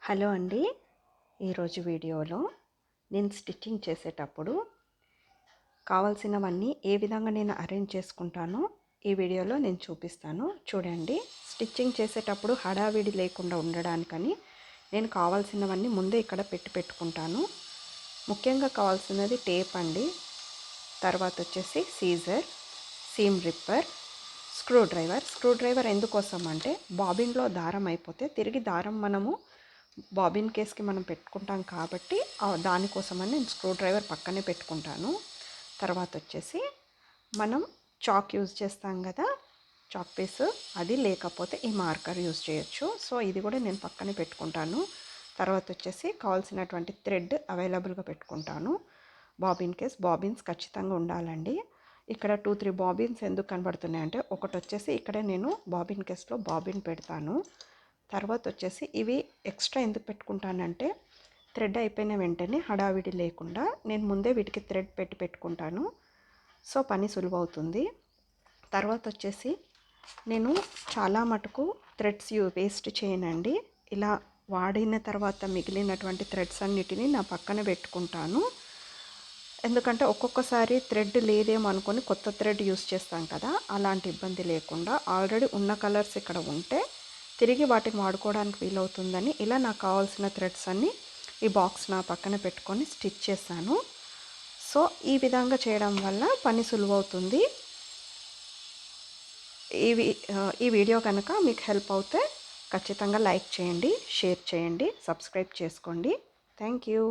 Hello అండి. ఈరోజు వీడియోలో నేను స్టిచ్చింగ్ చేసేటప్పుడు కావాల్సినవన్నీ ఏ విధంగా నేను అరేంజ్ చేసుకుంటానో ఈ వీడియోలో నేను చూపిస్తాను. చూడండి, స్టిచ్చింగ్ చేసేటప్పుడు హడావిడి లేకుండా ఉండడానికని నేను కావాల్సినవన్నీ ముందే ఇక్కడ పెట్టుకుంటాను. ముఖ్యంగా కావాల్సినది టేప్ అండి, తర్వాత వచ్చేసి scissor, seam ripper, screw driver ఎందుకోసం అంటే బాబిన్లో దారం అయిపోతే తిరిగి దారం మనము బాబిన్ కేస్కి మనం పెట్టుకుంటాం కాబట్టి దానికోసమని నేను స్క్రూ డ్రైవర్ పక్కనే పెట్టుకుంటాను. తర్వాత వచ్చేసి మనం చాక్ యూజ్ చేస్తాం కదా, చాక్ పీస్, అది లేకపోతే ఈ మార్కర్ యూజ్ చేయొచ్చు. సో ఇది కూడా నేను పక్కనే పెట్టుకుంటాను. తర్వాత వచ్చేసి కావాల్సినటువంటి థ్రెడ్ అవైలబుల్గా పెట్టుకుంటాను. బాబిన్స్ ఖచ్చితంగా ఉండాలండి. ఇక్కడ 2-3 బాబిన్స్ ఎందుకు కనబడుతున్నాయి అంటే, ఒకటి వచ్చేసి ఇక్కడే నేను బాబిన్ కేస్లో బాబిన్ పెడతాను. తర్వాత వచ్చేసి ఇవి ఎక్స్ట్రా ఎందుకు పెట్టుకుంటానంటే, థ్రెడ్ అయిపోయిన వెంటనే హడావిడి లేకుండా నేను ముందే వీటికి థ్రెడ్ పెట్టుకుంటాను. సో పని సులువవుతుంది. తర్వాత వచ్చేసి నేను చాలా మటుకు థ్రెడ్స్ వేస్ట్ చేయనండి. ఇలా వాడిన తర్వాత మిగిలినటువంటి థ్రెడ్స్ అన్నిటినీ నా పక్కన పెట్టుకుంటాను. ఎందుకంటే ఒక్కొక్కసారి థ్రెడ్ లేదేమో అనుకొని కొత్త థ్రెడ్ యూస్ చేస్తాం కదా, అలాంటి ఇబ్బంది లేకుండా ఆల్రెడీ ఉన్న కలర్స్ ఇక్కడ ఉంటే తిరిగి వాటిని వాడుకోవడానికి వీలవుతుందని ఇలా నాకు కావాల్సిన థ్రెడ్స్ అన్నీ ఈ బాక్స్ నా పక్కన పెట్టుకొని స్టిచ్ చేశాను. సో ఈ విధంగా చేయడం వల్ల పని సులువవుతుంది. ఈ వీడియో కనుక మీకు హెల్ప్ అవుతే ఖచ్చితంగా లైక్ చేయండి, షేర్ చేయండి, సబ్స్క్రైబ్ చేసుకోండి. Thank you.